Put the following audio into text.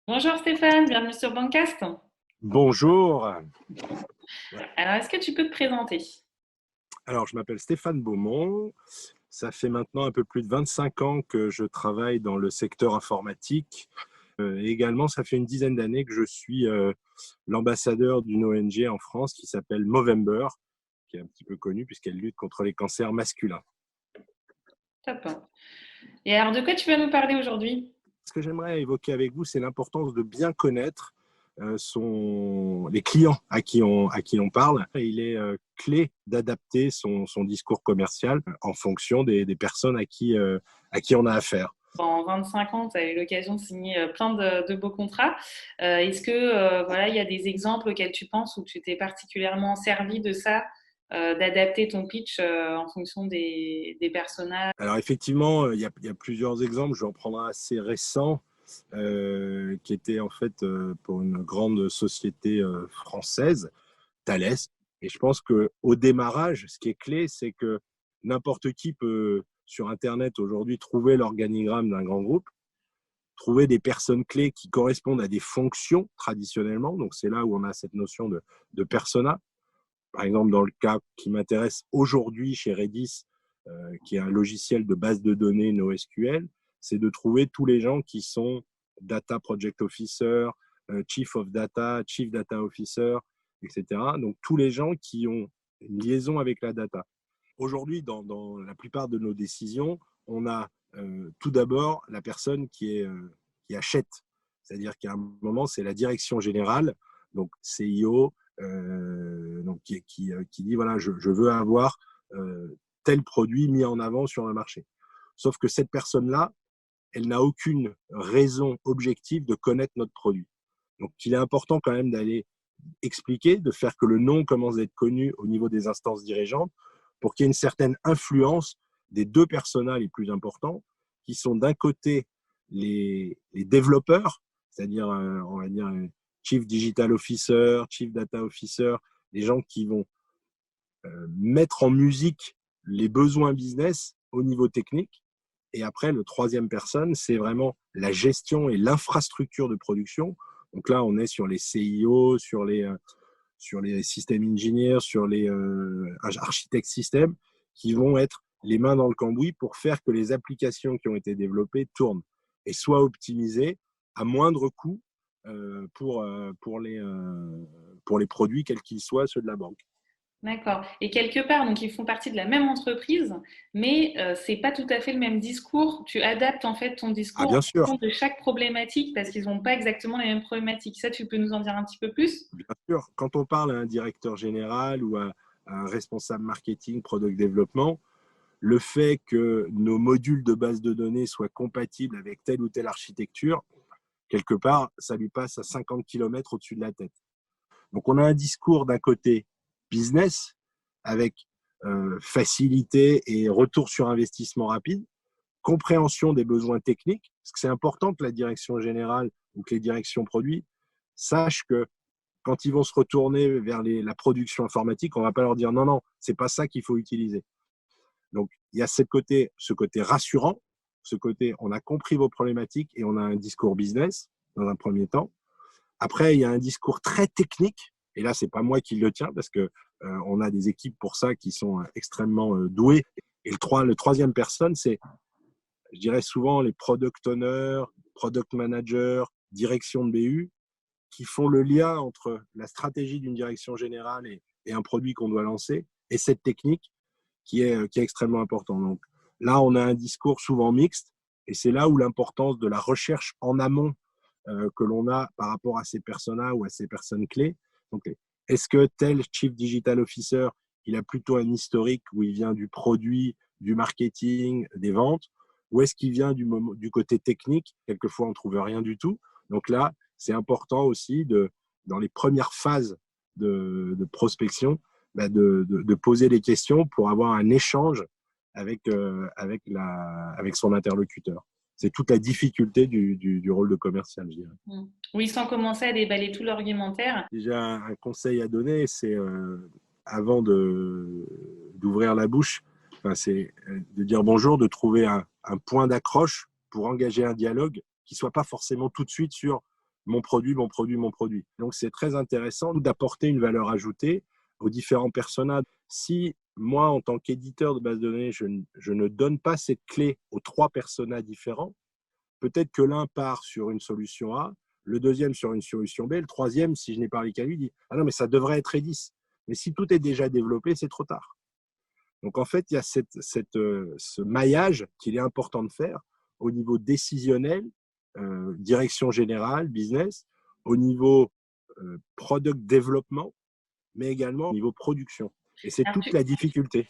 Bonjour Stéphane, bienvenue sur Bancast. Bonjour. Alors, est-ce que tu peux te présenter? Alors, je m'appelle Stéphane Beaumont. Ça fait maintenant un peu plus de 25 ans que je travaille dans le secteur informatique. Et également, ça fait une dizaine d'années que je suis l'ambassadeur d'une ONG en France qui s'appelle Movember, qui est un petit peu connue puisqu'elle lutte contre les cancers masculins. Top. Et alors, de quoi tu vas nous parler aujourd'hui? Ce que j'aimerais évoquer avec vous, c'est l'importance de bien connaître les clients à qui l'on parle. Et il est clé d'adapter son discours commercial en fonction des personnes à qui on a affaire. En 25 ans, tu as eu l'occasion de signer plein de beaux contrats. Est-ce que voilà, il y a des exemples auxquels tu penses où tu t'es particulièrement servi de ça, d'adapter ton pitch en fonction des personnages? Alors effectivement, il y a plusieurs exemples. Je vais en prendre un assez récent qui était en fait pour une grande société française, Thales. Et je pense qu'au démarrage, ce qui est clé, c'est que n'importe qui peut, sur Internet aujourd'hui, trouver l'organigramme d'un grand groupe, trouver des personnes clés qui correspondent à des fonctions traditionnellement. Donc, c'est là où on a cette notion de persona. Par exemple, dans le cas qui m'intéresse aujourd'hui chez Redis, qui est un logiciel de base de données NoSQL, c'est de trouver tous les gens qui sont Data Project Officer, Chief of Data, Chief Data Officer, etc. Donc, tous les gens qui ont une liaison avec la data. Aujourd'hui, dans la plupart de nos décisions, on a tout d'abord la personne qui achète. C'est-à-dire qu'à un moment, c'est la direction générale, donc CIO, donc qui dit voilà, je veux avoir tel produit mis en avant sur le marché. Sauf que cette personne-là, elle n'a aucune raison objective de connaître notre produit. Donc, il est important quand même d'aller expliquer, de faire que le nom commence à être connu au niveau des instances dirigeantes pour qu'il y ait une certaine influence des deux personas les plus importants, qui sont d'un côté les développeurs, c'est-à-dire, on va dire, Chief Digital Officer, Chief Data Officer, les gens qui vont mettre en musique les besoins business au niveau technique. Et après, le troisième personne, c'est vraiment la gestion et l'infrastructure de production. Donc là, on est sur les CIO, sur les système engineers, sur les architectes système, qui vont être les mains dans le cambouis pour faire que les applications qui ont été développées tournent et soient optimisées à moindre coût pour les produits, quels qu'ils soient, ceux de la banque. D'accord. Et quelque part, donc ils font partie de la même entreprise, mais c'est pas tout à fait le même discours. Tu adaptes en fait ton Ah, discours bien en sûr, fonction de chaque problématique parce qu'ils n'ont pas exactement les mêmes problématiques. Ça, tu peux nous en dire un petit peu plus? bien sûr. Quand on parle à un directeur général ou à un responsable marketing, product développement, le fait que nos modules de base de données soient compatibles avec telle ou telle architecture, quelque part, ça lui passe à 50 km au-dessus de la tête. Donc, on a un discours d'un côté business avec facilité et retour sur investissement rapide, compréhension des besoins techniques, parce que c'est important que la direction générale ou que les directions produits sachent que quand ils vont se retourner vers la production informatique, on ne va pas leur dire non, non, c'est pas ça qu'il faut utiliser. Donc, il y a ce côté rassurant, ce côté on a compris vos problématiques et on a un discours business dans un premier temps. Après, il y a un discours très technique, et là, c'est pas moi qui le tiens parce que on a des équipes pour ça qui sont extrêmement douées. Et le troisième personne, c'est, je dirais souvent les product owners, product managers, direction de BU, qui font le lien entre la stratégie d'une direction générale et un produit qu'on doit lancer et cette technique qui est extrêmement important. Donc là, on a un discours souvent mixte et c'est là où l'importance de la recherche en amont que l'on a par rapport à ces personas ou à ces personnes clés. Donc, est-ce que tel Chief Digital Officer, il a plutôt un historique où il vient du produit, du marketing, des ventes, ou est-ce qu'il vient du côté technique? Quelquefois, on ne trouve rien du tout. Donc là, c'est important aussi dans les premières phases de prospection, de poser des questions pour avoir un échange avec son interlocuteur. C'est toute la difficulté du rôle de commercial, je dirais. Mm. Oui, sans commencer à déballer tout l'argumentaire. Déjà, un conseil à donner, c'est avant d'ouvrir la bouche, enfin, c'est de dire bonjour, de trouver un point d'accroche pour engager un dialogue qui ne soit pas forcément tout de suite sur mon produit, mon produit, mon produit. Donc, c'est très intéressant d'apporter une valeur ajoutée aux différents personas. Si moi, en tant qu'éditeur de base de données, je ne donne pas cette clé aux 3 personas différents, peut-être que l'un part sur une solution A, le deuxième sur une solution B, le troisième, si je n'ai parlé qu'à lui, dit « Ah non, mais ça devrait être Redis ». Mais si tout est déjà développé, c'est trop tard. Donc, en fait, il y a ce maillage qu'il est important de faire au niveau décisionnel, direction générale, business, au niveau product développement, mais également au niveau production. Et c'est Alors, toute la difficulté.